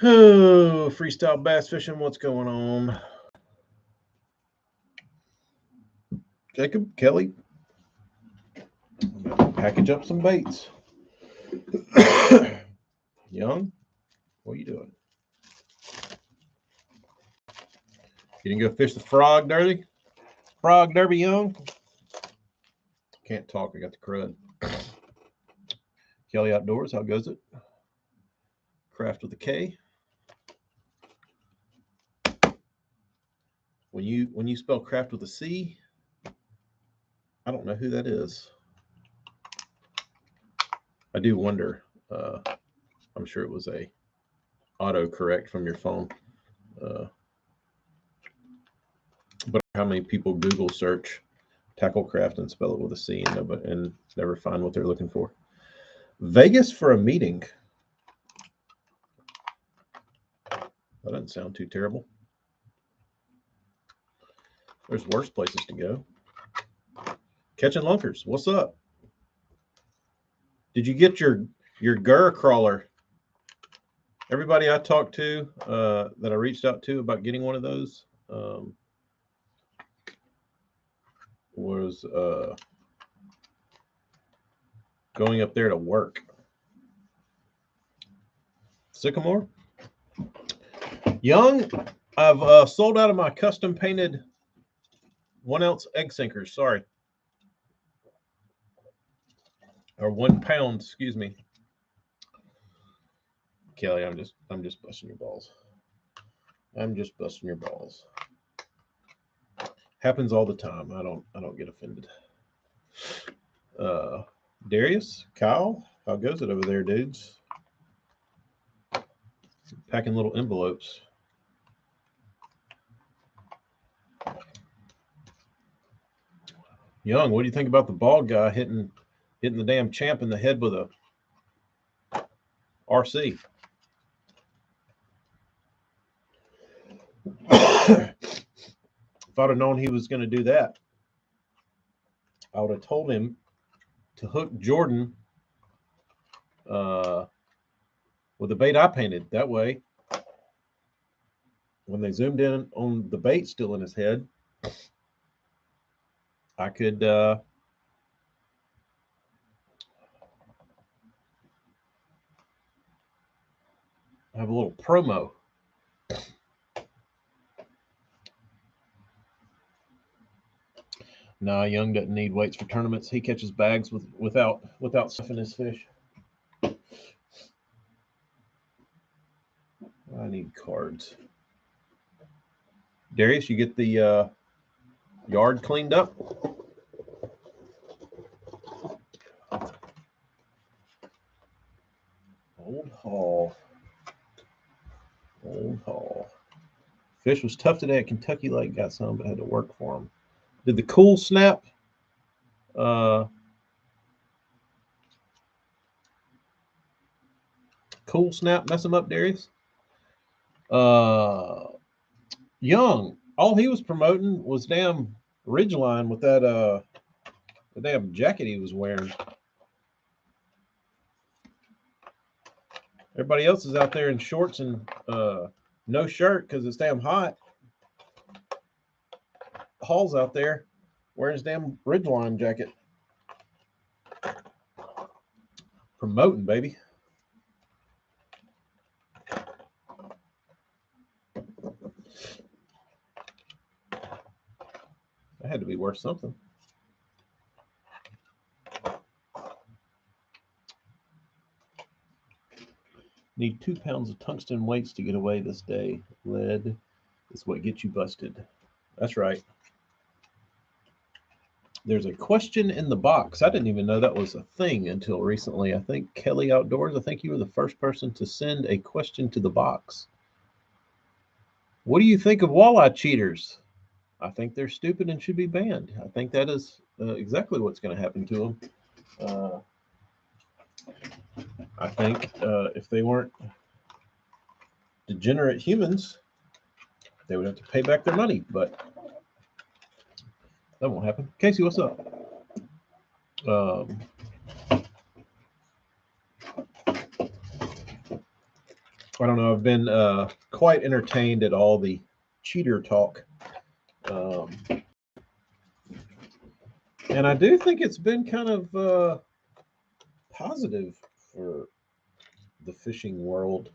Oh, freestyle bass fishing, what's going on? Jacob, Kelly, package up some baits. Young, what are you doing? You didn't go fish the frog derby? Frog derby, Young? Can't talk, I got the crud. Kelly Outdoors, how goes it? Craft with a K. When you spell craft with a C, I don't know who that is. I do wonder. I'm sure it was a autocorrect from your phone. But how many people Google search Tacklecraft and spell it with a C and never find what they're looking for? Vegas for a meeting. That doesn't sound too terrible. There's worse places to go. Catching lunkers. What's up? Did you get your Gur crawler? Everybody I talked to that I reached out to about getting one of those was going up there to work. Sycamore? Young, I've sold out of my custom painted 1 ounce egg sinkers. Sorry. Or 1 pound, excuse me. Kelly, I'm just busting your balls. I'm just busting your balls. Happens all the time. I don't get offended. Darius, Kyle, how goes it over there, dudes? Packing little envelopes. Young, what do you think about the bald guy hitting the damn champ in the head with a RC? If I'd have known he was going to do that, I would have told him to hook Jordan with the bait I painted. That way, when they zoomed in on the bait still in his head, I could have a little promo. Nah, Young doesn't need weights for tournaments. He catches bags without stuffing his fish. I need cards. Darius, you get the yard cleaned up? Old Hall. Old Hall. Fish was tough today at Kentucky Lake. Got some, but had to work for him. Did the cool snap mess him up, Darius? Young, all he was promoting was damn Ridgeline with that the damn jacket he was wearing. Everybody else is out there in shorts and no shirt because it's damn hot. Hall's out there wearing his damn Ridgeline jacket. Promoting, baby. That had to be worth something. Need 2 pounds of tungsten weights to get away this day. Lead is what gets you busted. That's right. There's a question in the box. I didn't even know that was a thing until recently. I think Kelly Outdoors, I think you were the first person to send a question to the box. What do you think of walleye cheaters? I think they're stupid and should be banned. I think that is exactly what's going to happen to them. I think if they weren't degenerate humans, they would have to pay back their money, but that won't happen. Casey, what's up? I don't know. I've been quite entertained at all the cheater talk. Um, and I do think it's been kind of positive for the fishing world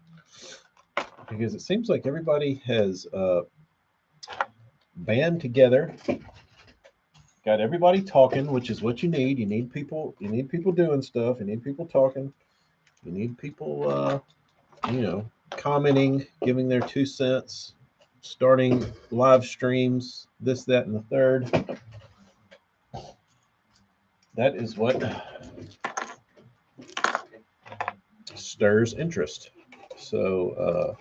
because it seems like everybody has band together, got everybody talking, which is what you need. You need people. You need people doing stuff. You need people talking. You need people, commenting, giving their 2 cents, starting live streams, this, that, and the third. That is what stirs interest. So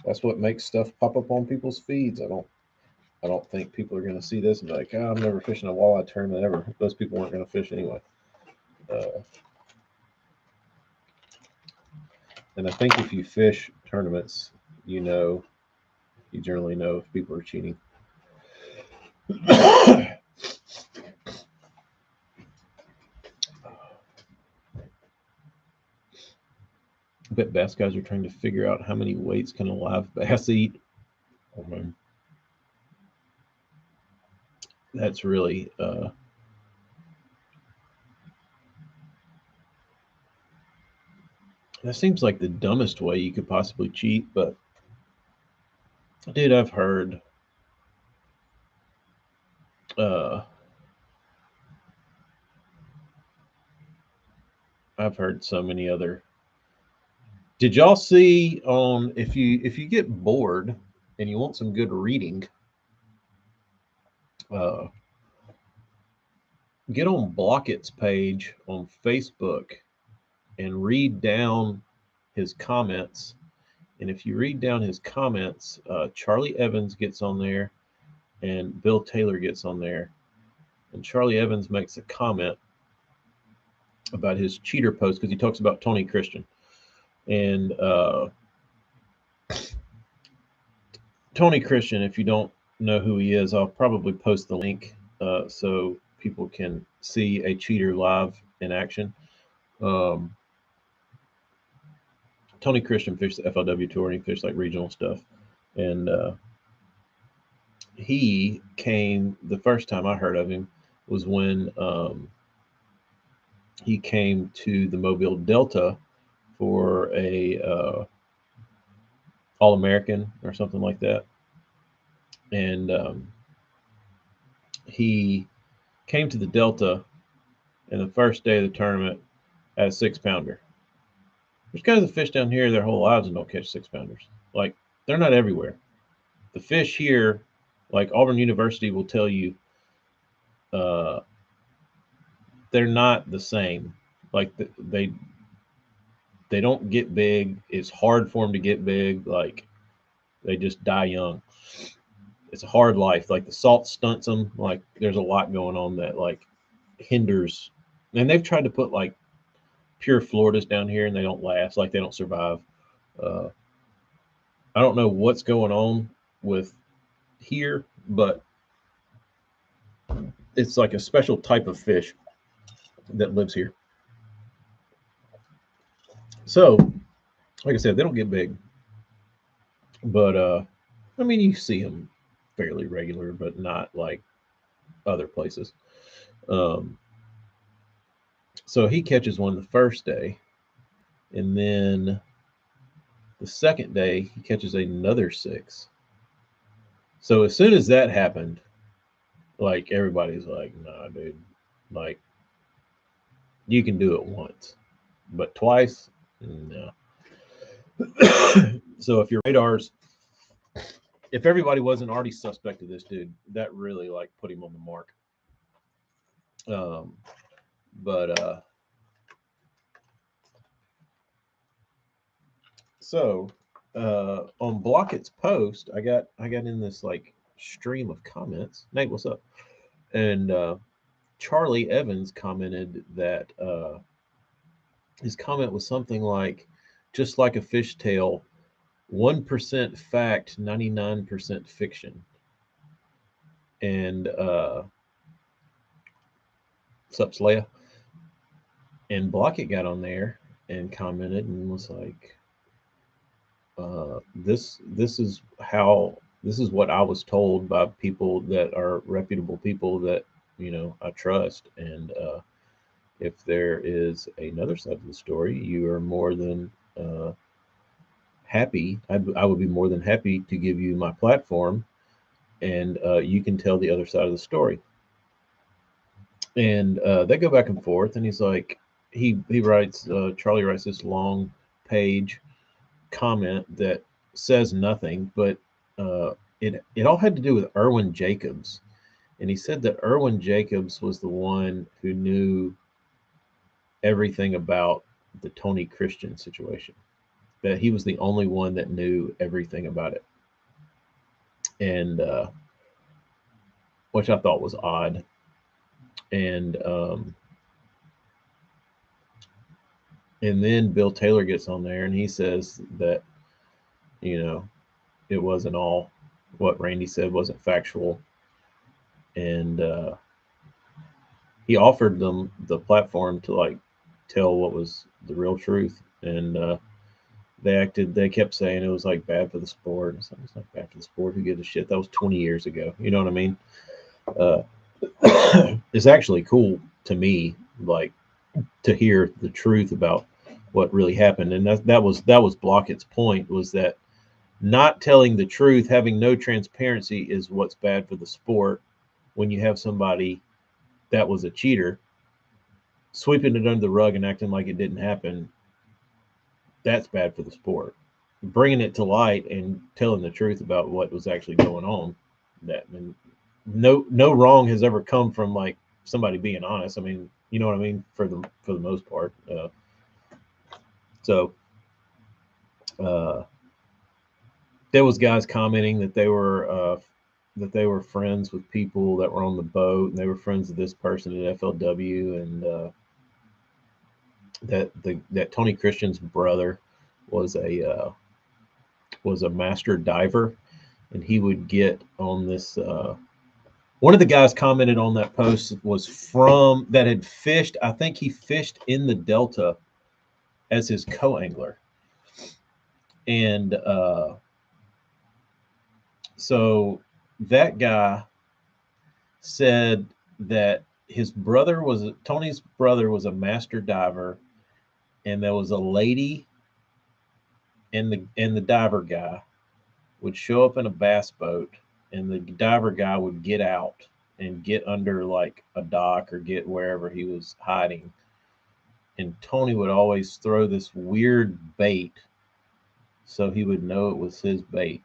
that's what makes stuff pop up on people's feeds. I don't think people are going to see this and be like, oh, I'm never fishing a walleye tournament ever. Those people weren't going to fish anyway. And I think if you fish tournaments, you generally know if people are cheating. I bet bass guys are trying to figure out how many weights can a live bass eat. That's really that seems like the dumbest way you could possibly cheat, but dude, I've heard so many other. Did y'all see on if you get bored and you want some good reading, get on Blockett's page on Facebook and read down his comments. And if you read down his comments, Charlie Evans gets on there and Bill Taylor gets on there. And Charlie Evans makes a comment about his cheater post because he talks about Tony Christian. And Tony Christian, if you don't know who he is, I'll probably post the link so people can see a cheater live in action. Tony Christian fished the FLW tour and he fished like regional stuff. And he came, the first time I heard of him was when he came to the Mobile Delta for a All-American or something like that. And he came to the Delta and the first day of the tournament at a 6-pounder. There's guys that fish down here their whole lives and don't catch 6-pounders. Like, they're not everywhere. The fish here, like Auburn University will tell you, they're not the same. Like they don't get big. It's hard for them to get big. Like they just die young. It's a hard life. Like the salt stunts them. Like there's a lot going on that like hinders. And they've tried to put like pure Floridas down here, and they don't last. Like they don't survive. I don't know what's going on with here, but it's like a special type of fish that lives here. So, like I said, they don't get big, but I mean, you see them fairly regular, but not like other places. So he catches one the first day, and then the second day he catches another 6. So as soon as that happened, like everybody's like, "Nah, dude, like you can do it once, but twice, no." So if your radars, if everybody wasn't already suspect of this dude, that really like put him on the mark. But so on Blockett's post, I got in this like stream of comments. Nate, what's up? And Charlie Evans commented that his comment was something like, "Just like a fishtail, 1% fact, 99% fiction." And sup, Slaya? And Blockett got on there and commented and was like, this is how this is what I was told by people that are reputable people that I trust. And if there is another side of the story, you are more than happy. I would be more than happy to give you my platform, and you can tell the other side of the story. And they go back and forth, and he's like, he writes, Charlie writes this long page comment that says nothing, but it all had to do with Irwin Jacobs, and he said that Irwin Jacobs was the one who knew everything about the Tony Christian situation. That he was the only one that knew everything about it, and which I thought was odd. And and then Bill Taylor gets on there and he says that you know it wasn't all what Randy said wasn't factual, and he offered them the platform to like tell what was the real truth, and they kept saying it was like bad for the sport. It's not bad for the sport. Who gives a shit? That was 20 years ago. You know what I mean? Uh, it's actually cool to me, like to hear the truth about what really happened, and that was Blockett's point, was that not telling the truth, having no transparency, is what's bad for the sport. When you have somebody that was a cheater sweeping it under the rug and acting like it didn't happen, that's bad for the sport. Bringing it to light and telling the truth about what was actually going on, that, and no wrong has ever come from like somebody being honest. I mean, you know what I mean, for the most part. So there was guys commenting that they were friends with people that were on the boat, and they were friends with this person at FLW, and that Tony Christian's brother was a master diver, and he would get on this. One of the guys commented on that post was from that had fished. I think he fished in the Delta as his co-angler, and so that guy said that Tony's brother was a master diver, and there was a lady and the diver guy would show up in a bass boat, and the diver guy would get out and get under like a dock or get wherever he was hiding, and Tony would always throw this weird bait so he would know it was his bait,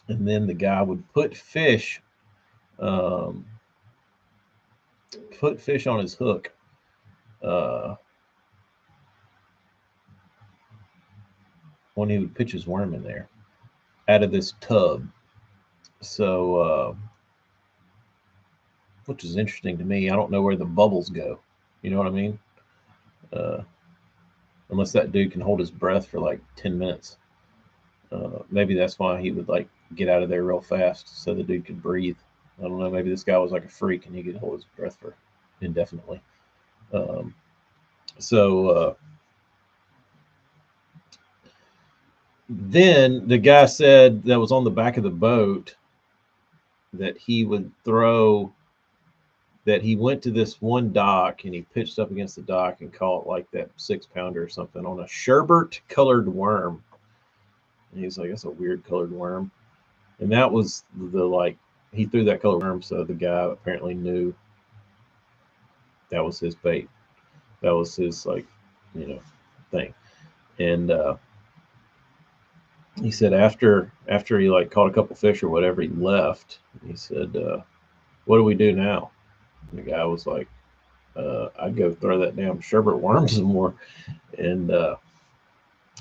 and then the guy would um, put fish on his hook. Uh, when he would pitch his worm in there out of this tub. So, which is interesting to me. I don't know where the bubbles go. You know what I mean? Uh, unless that dude can hold his breath for like 10 minutes. Maybe that's why he would like get out of there real fast so the dude could breathe. I don't know. Maybe this guy was like a freak and he could hold his breath for indefinitely. Um, so then the guy said that was on the back of the boat that he would throw, that he went to this one dock and he pitched up against the dock and caught like that 6-pounder or something on a sherbet colored worm. And he's like, that's a weird colored worm. And that was the like, he threw that colored worm, so the guy apparently knew that was his bait. That was his like, thing. And he said after he like caught a couple fish or whatever, he left. He said, "What do we do now?" And the guy was like, "I'd go throw that damn sherbet worm some more." And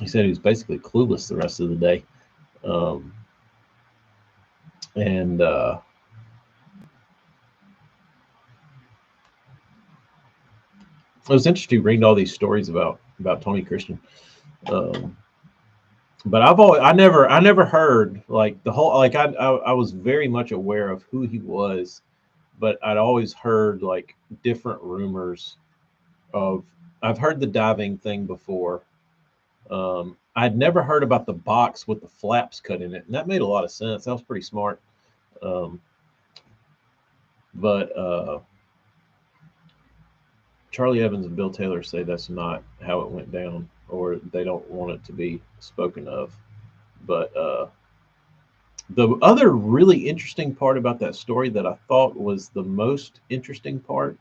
he said he was basically clueless the rest of the day. Um, and it was interesting reading all these stories about Tony Christian. Um, but I never heard like the whole, like I was very much aware of who he was, but I'd always heard like different rumors of. I've heard the diving thing before. I'd never heard about the box with the flaps cut in it, and that made a lot of sense. That was pretty smart. Um, but Charlie Evans and Bill Taylor say that's not how it went down, or they don't want it to be spoken of. But the other really interesting part about that story that I thought was the most interesting part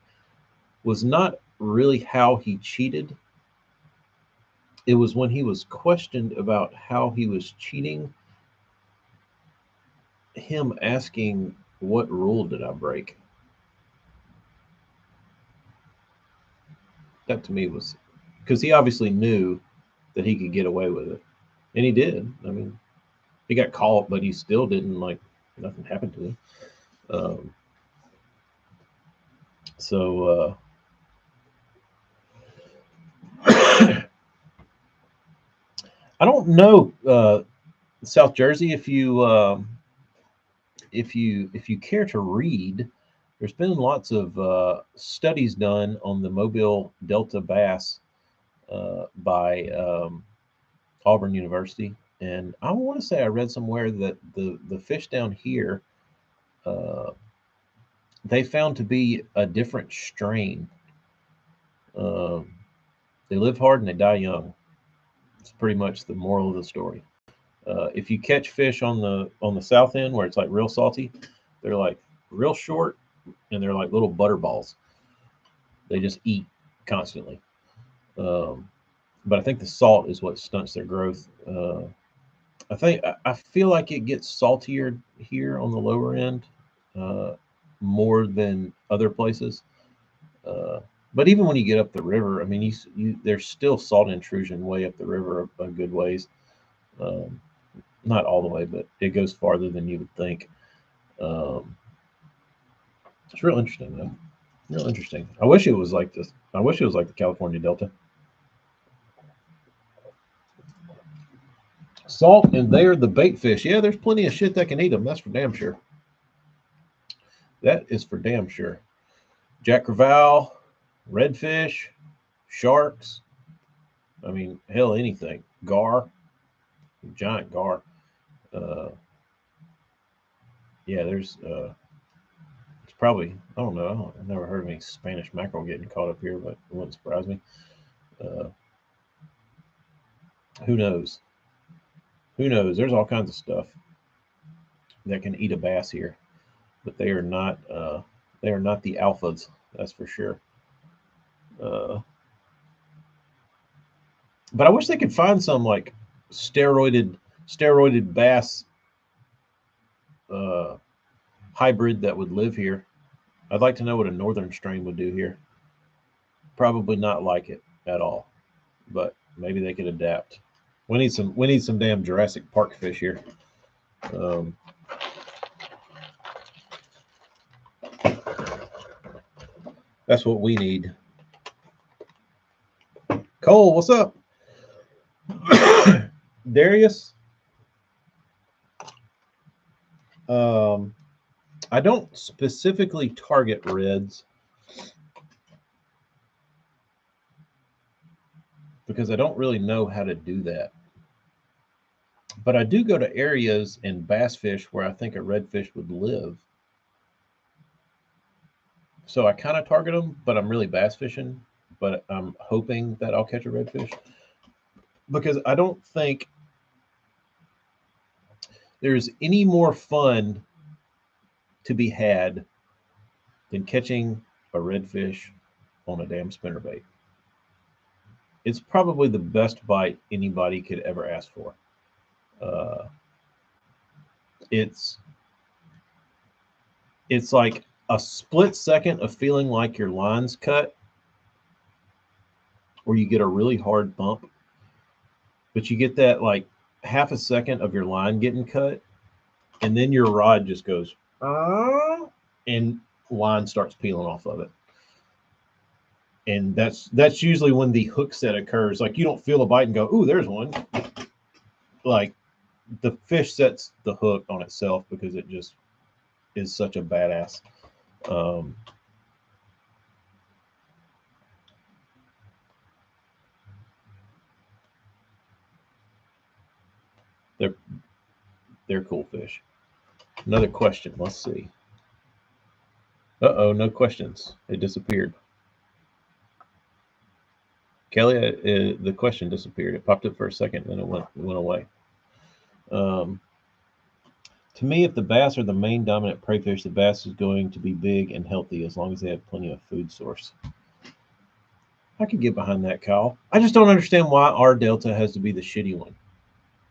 was not really how he cheated. It was when he was questioned about how he was cheating, him asking, "What rule did I break?" That to me was because he obviously knew that he could get away with it, and he did. I mean, he got caught, but he still didn't like nothing happened to him. Um, so I don't know, South Jersey, if you care to read, there's been lots of studies done on the Mobile Delta bass by Auburn University, and I want to say I read somewhere that the fish down here uh, they found to be a different strain. Um, they live hard and they die young. It's pretty much the moral of the story. If you catch fish on the south end where it's like real salty, they're like real short and they're like little butter balls. They just eat constantly. Um, but I think the salt is what stunts their growth. I feel like it gets saltier here on the lower end uh, more than other places. Uh, but even when you get up the river, I mean, there's still salt intrusion way up the river a good ways. Um, Not all the way, but it goes farther than you would think. Um, it's real interesting though. Real interesting. I wish it was like this. I wish it was like the California Delta. Salt and they're the bait fish. Yeah, there's plenty of shit that can eat them. That's for damn sure. That is for damn sure. Jack crevalle, redfish, sharks. I mean, hell, anything. Gar, giant gar. Uh, yeah, it's probably, I don't know. I've never heard of any Spanish mackerel getting caught up here, but it wouldn't surprise me. Uh, who knows? Who knows? There's all kinds of stuff that can eat a bass here, but they are not the alphas. That's for sure. Uh, but I wish they could find some like steroided bass uh, hybrid that would live here. I'd like to know what a northern strain would do here. Probably not like it at all, but maybe they could adapt. We need some damn Jurassic Park fish here. Um, that's what we need. Cole, what's up? Darius, um, I don't specifically target reds because I don't really know how to do that. But I do go to areas and bass fish where I think a redfish would live. So I kind of target them, but I'm really bass fishing. But I'm hoping that I'll catch a redfish because I don't think there's any more fun to be had than catching a redfish on a damn spinnerbait. It's probably the best bite anybody could ever ask for. Uh, it's it's like a split second of feeling like your line's cut, or you get a really hard bump, but you get that like half a second of your line getting cut, and then your rod just goes, and line starts peeling off of it. And that's usually when the hook set occurs. Like you don't feel a bite and go, "Ooh, there's one." Like the fish sets the hook on itself because it just is such a badass. Um, They're cool fish. Another question. Let's see. Uh-oh, no questions. It disappeared. Kelly, the question disappeared. It popped up for a second, then it went away. To me, if the bass are the main dominant prey fish, the bass is going to be big and healthy as long as they have plenty of food source. I could get behind that, Kyle. I just don't understand why our delta has to be the shitty one.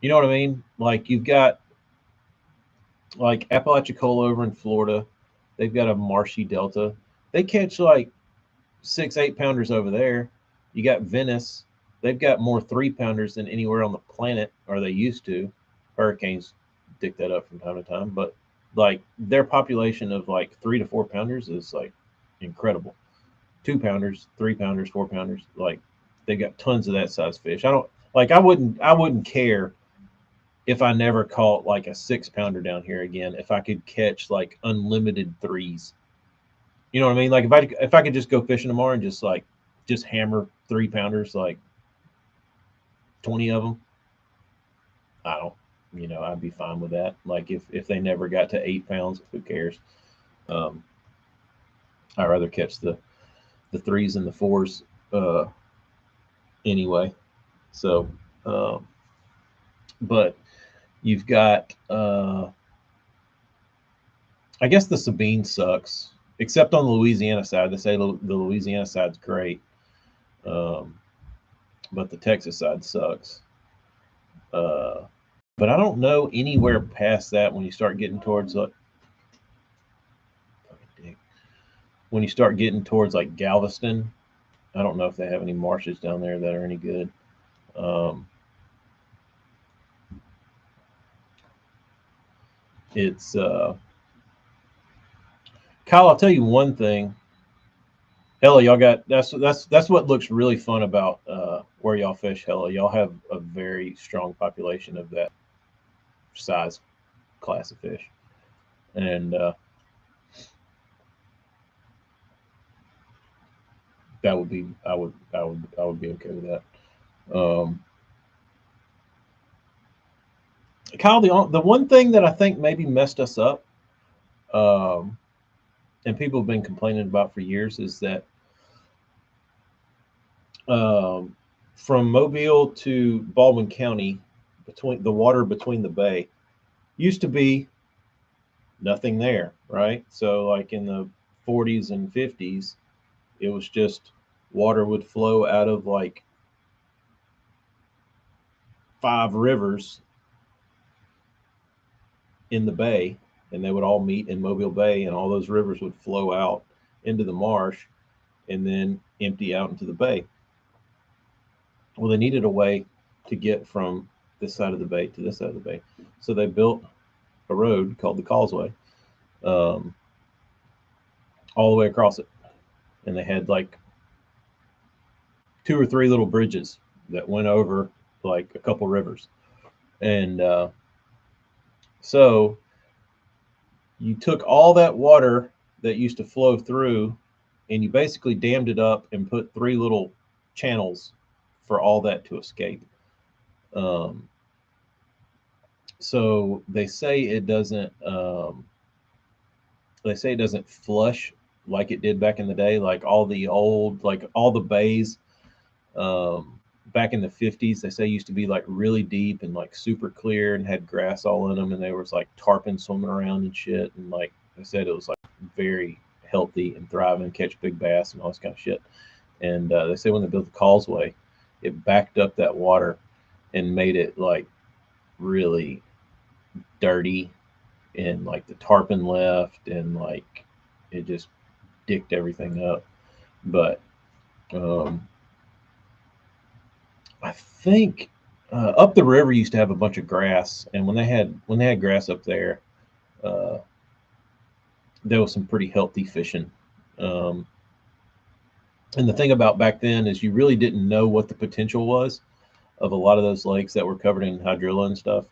You know what I mean? Like you've got like Apalachicola over in Florida. They've got a marshy delta. They catch like 6-8 pounders over there. You got Venice. They've got more 3-pounders than anywhere on the planet, or they used to. Hurricanes dick that up from time to time, but like their population of like 3 to 4 pounders is like incredible. 2-pounders, 3-pounders, 4-pounders, like they got tons of that size fish. I wouldn't care if I never caught like a 6-pounder down here again if I could catch like unlimited 3s. You know what I mean? Like if I could just go fishing tomorrow and just hammer 3-pounders, like 20 of them, I'd be fine with that. Like if they never got to 8 pounds, who cares? I'd rather catch the 3s and the 4s anyway. So, but you've got, I guess the Sabine sucks, except on the Louisiana side. They say the Louisiana side's great, but the Texas side sucks. But I don't know anywhere past that when you start getting towards like Galveston. I don't know if they have any marshes down there that are any good. It's Kyle. I'll tell you one thing. Hella, y'all got that's what looks really fun about where y'all fish. Hella, y'all have a very strong population of that size class of fish, and that would be I would be okay with that. Kyle, the one thing that I think maybe messed us up, and people have been complaining about for years, is that from Mobile to Baldwin County, between the water between the bay, used to be nothing there, right? So like in the 40s and 50s, it was just water would flow out of like 5 rivers in the bay, and they would all meet in Mobile Bay, and all those rivers would flow out into the marsh and then empty out into the bay. Well, they needed a way to get from this side of the bay to this side of the bay, so they built a road called the Causeway, all the way across it, and they had like 2 or 3 little bridges that went over like a couple rivers, and so you took all that water that used to flow through, and you basically dammed it up and put 3 little channels for all that to escape. So they say it doesn't. They say it doesn't flush like it did back in the day, like all the bays back in the 50s. They say used to be like really deep and like super clear and had grass all in them, and there was like tarpon swimming around and shit. And like I said, it was like very healthy and thriving, catch big bass and all this kind of shit. And they say when they built the Causeway, it backed up that water and made it like really dirty, and like the tarpon left, and like it just dicked everything up. But I think up the river used to have a bunch of grass, and when they had grass up there, uh, there was some pretty healthy fishing. And the thing about back then is you really didn't know what the potential was of a lot of those lakes that were covered in hydrilla and stuff,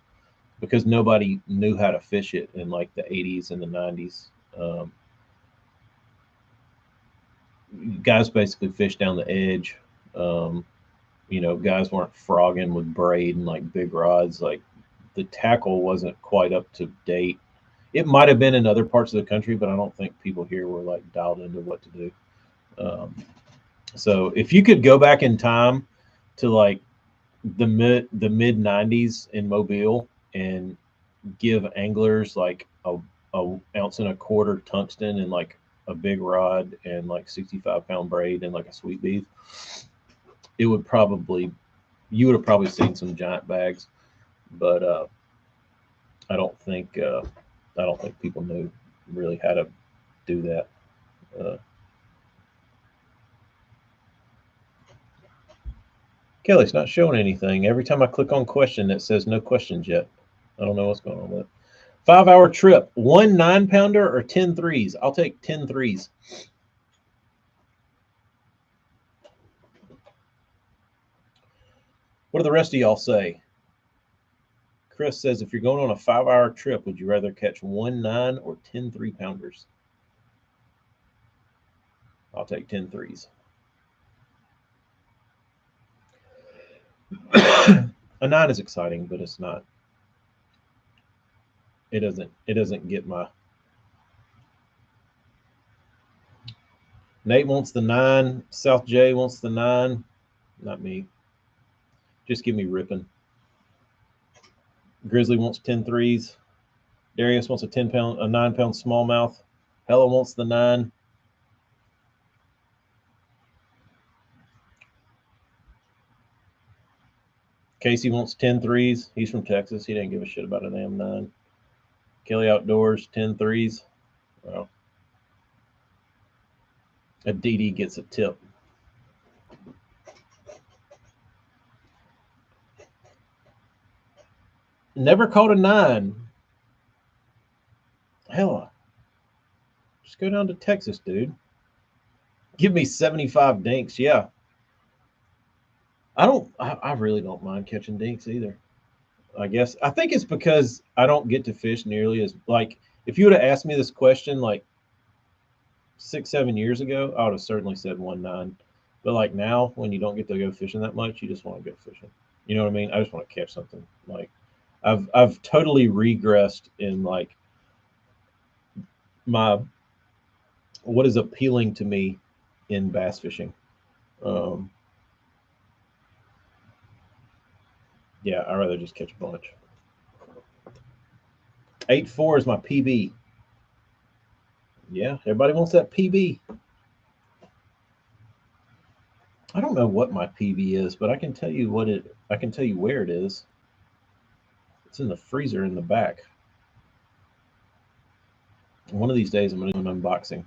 because nobody knew how to fish it in like the 80s and the 90s. Guys basically fished down the edge. Guys weren't frogging with braid and like big rods like the tackle wasn't quite up to date. It might have been in other parts of the country, but I don't think people here were like dialed into what to do. So if you could go back in time to like the mid '90s in Mobile and give anglers like a ounce and a quarter tungsten and like a big rod and like 65-pound braid and like a sweet beef, it would probably, you would have probably seen some giant bags, but I don't think people knew really how to do that. Kelly's not showing anything. Every time I click on question, it says no questions yet. I don't know what's going on with it. 5-hour trip, 1 9-pounder or 10 threes? I'll take 10 threes. What do the rest of y'all say? Chris says, if you're going on a 5-hour trip, would you rather catch 1 9 or 10 3-pounders? I'll take 10 threes. A 9 is exciting, but it's not. It doesn't get my. Nate wants the 9. South J wants the 9. Not me. Just give me ripping. Grizzly wants 10 threes. Darius wants a 9-pound smallmouth. Hella wants the 9. Casey wants 10 threes. He's from Texas. He didn't give a shit about a damn 9. Kelly Outdoors, 10 threes. Well, a DD gets a tip. Never caught a 9. Hella. Just go down to Texas, dude. Give me 75 dinks. Yeah. I really don't mind catching dinks either. I guess. I think it's because I don't get to fish nearly as, like, if you would have asked me this question like 6, 7 years ago, I would have certainly said 1 9. But like now, when you don't get to go fishing that much, you just want to go fishing. You know what I mean? I just want to catch something. Like, I've totally regressed in like my what is appealing to me in bass fishing. Yeah, I'd rather just catch a bunch. 8.4 is my PB. Yeah, everybody wants that PB. I don't know what my PB is, but I can tell you I can tell you where it is. It's in the freezer in the back. One of these days I'm going to do an unboxing.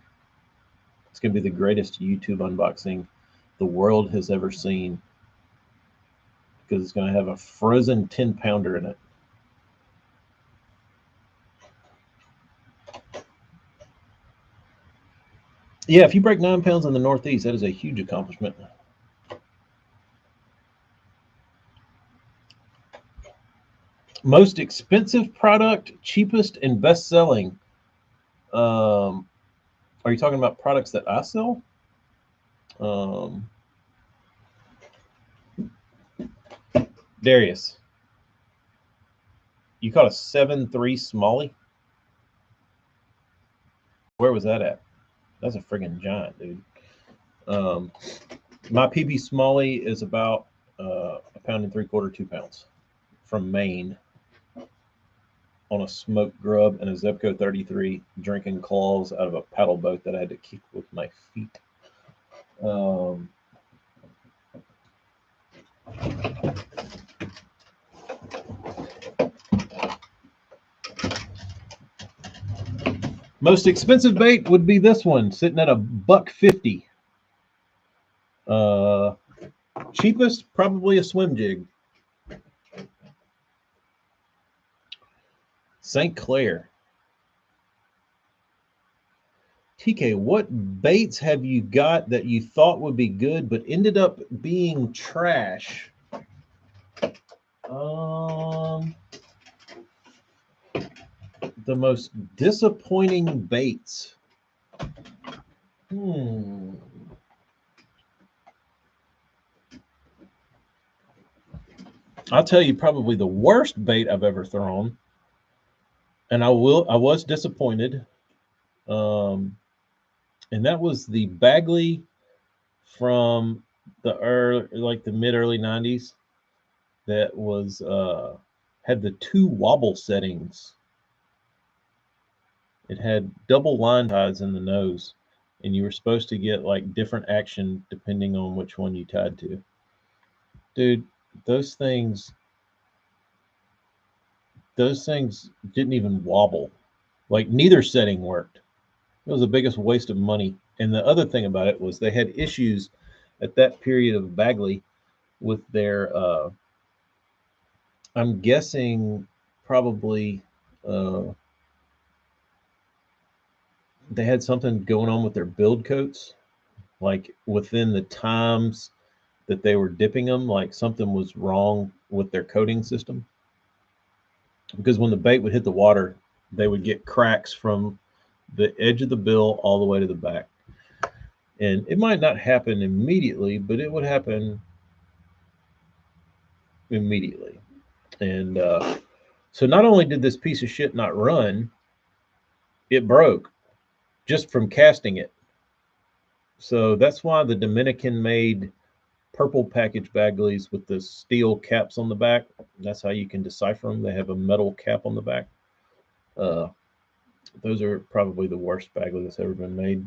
It's going to be the greatest YouTube unboxing the world has ever seen, because it's going to have a frozen 10-pounder in it. Yeah, if you break 9 pounds in the Northeast, that is a huge accomplishment. Most expensive product, cheapest, and best selling. Are you talking about products that I sell? Darius, you caught a 7.3 smallie? Where was that at? That's a friggin' giant, dude. My PB smallie is about 1 3/4 pounds, 2 pounds, from Maine, on a smoked grub and a Zebco 33, drinking claws out of a paddle boat that I had to kick with my feet. Most expensive bait would be this one, sitting at $1.50. Cheapest, probably a swim jig. St. Clair. TK, what baits have you got that you thought would be good but ended up being trash? The most disappointing baits. I'll tell you probably the worst bait I've ever thrown, and I was disappointed. Um, and that was the Bagley from the mid early '90s that was had the 2 wobble settings. It had double line ties in the nose, and you were supposed to get like different action depending on which one you tied to. Dude, those things those things didn't even wobble. Like neither setting worked. It was the biggest waste of money. And the other thing about it was they had issues at that period of Bagley with their I'm guessing probably uh, they had something going on with their build coats, like within the times that they were dipping them, like something was wrong with their coating system. Because when the bait would hit the water, they would get cracks from the edge of the bill all the way to the back. And it might not happen immediately, but it would happen immediately. And so not only did this piece of shit not run, it broke just from casting it. So that's why the Dominican made purple package Bagleys with the steel caps on the back. That's how you can decipher them. They have a metal cap on the back. Uh, those are probably the worst Bagley that's ever been made.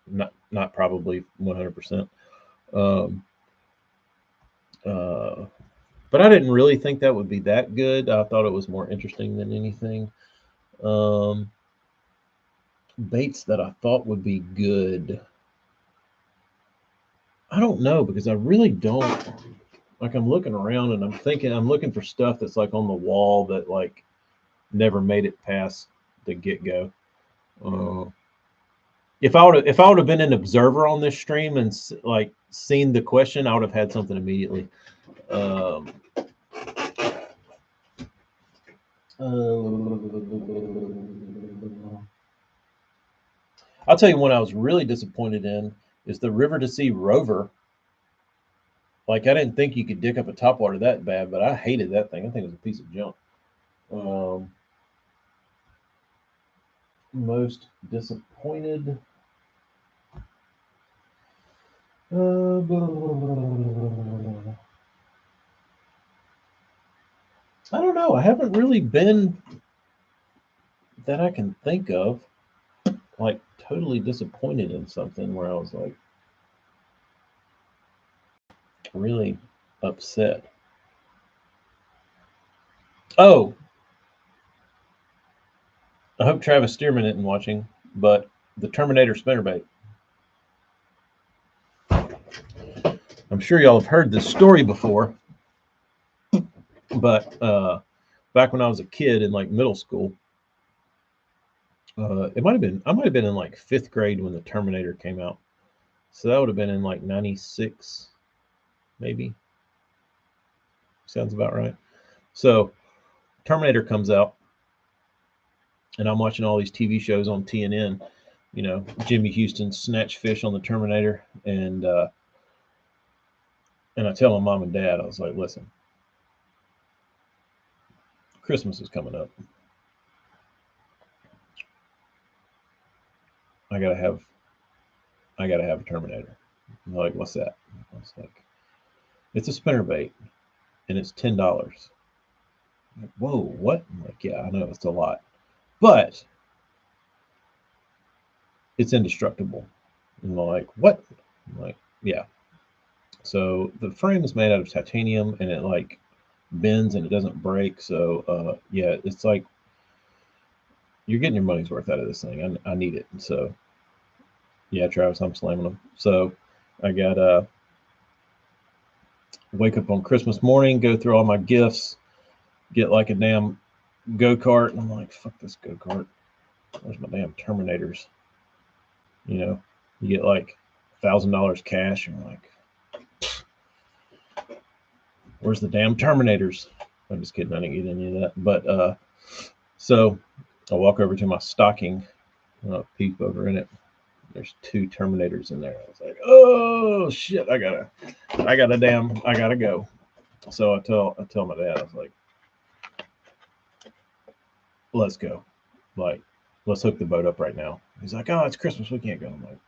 Not probably 100%. Um, uh, but I didn't really think that would be that good. I thought it was more interesting than anything. Um, Baits that I thought would be good. I don't know because I really don't. Like I'm looking around and I'm looking for stuff that's like on the wall that like never made it past the get go. Uh, if I would have been an observer on this stream and like seen the question, I would have had something immediately. Um, I'll tell you one I was really disappointed in is the River to Sea Rover. Like I didn't think you could dick up a topwater that bad, but I hated that thing. I think it was a piece of junk. Um, Most disappointed. I don't know. I haven't really been that I can think of like totally disappointed in something where I was like really upset. Oh, I hope Travis Stearman isn't watching, but the Terminator spinnerbait. I'm sure y'all have heard this story before, but back when I was a kid in like middle school, I might have been in like 5th grade when the Terminator came out. So that would have been in like 96, maybe. Sounds about right. So Terminator comes out, and I'm watching all these TV shows on TNN. You know, Jimmy Houston snatch fish on the Terminator, and I tell my mom and dad, I was like, listen, Christmas is coming up. I gotta have a Terminator. And they're like, what's that? I was like, it's a spinnerbait, and it's $10. Like, whoa, what? I'm like, yeah, I know it's a lot, but it's indestructible. And they're like, what? I'm like, yeah. So the frame is made out of titanium, and it like bends and it doesn't break. So yeah, it's like you're getting your money's worth out of this thing. I need it. So yeah, Travis, I'm slamming them. So I got wake up on Christmas morning, go through all my gifts, get like a damn go-kart, and I'm like, fuck this go-kart. Where's my damn Terminators? You know, you get like $1,000 cash, and you're like, where's the damn Terminators? I'm just kidding. I didn't get any of that. But so I walk over to my stocking, peep over in it. There's 2 Terminators in there. I was like, oh shit, I gotta go. So I tell my dad, I was like, let's go. Like, let's hook the boat up right now. He's like, oh, it's Christmas. We can't go. I'm like,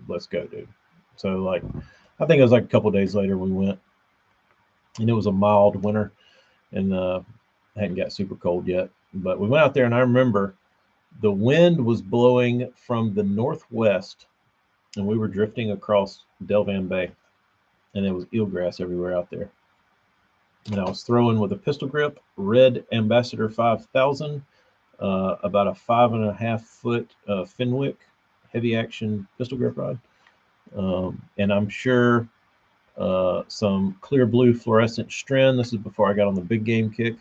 let's go, dude. So, like, I think it was like a couple days later we went, and it was a mild winter, and hadn't got super cold yet. But we went out there, and I remember the wind was blowing from the northwest, and we were drifting across Delvan Bay, and there was eelgrass everywhere out there. And I was throwing with a pistol grip, red Ambassador 5000, about a 5.5 foot Fenwick heavy action pistol grip rod. And I'm sure some clear blue fluorescent Stren. This is before I got on the big game kick.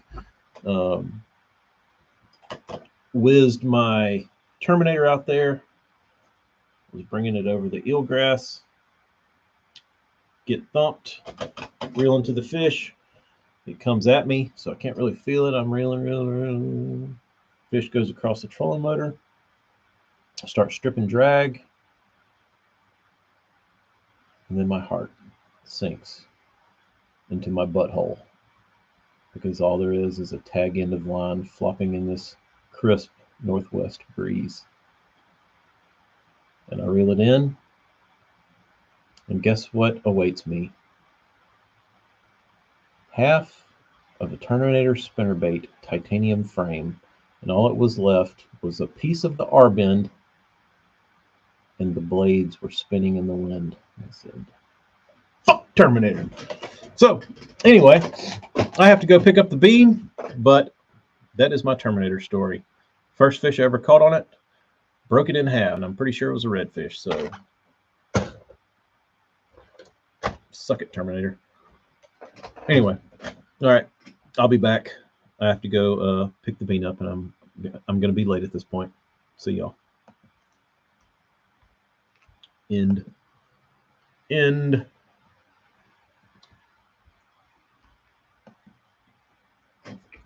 Whizzed my Terminator out there. Was bringing it over the eelgrass. Get thumped, reel into the fish. It comes at me, so I can't really feel it. I'm reeling. Fish goes across the trolling motor. I start stripping drag. And then my heart sinks into my butthole, because all there is a tag end of line flopping in this crisp northwest breeze. And I reel it in, and guess what awaits me? Half of a Terminator spinnerbait titanium frame, and all it was left was a piece of the R-bend, and the blades were spinning in the wind. I said, fuck Terminator. So, anyway, I have to go pick up the beam, but that is my Terminator story. First fish I ever caught on it, broke it in half, and I'm pretty sure it was a redfish, so suck it, Terminator. Anyway, all right, I'll be back. I have to go pick the bean up, and I'm going to be late at this point. See y'all. End.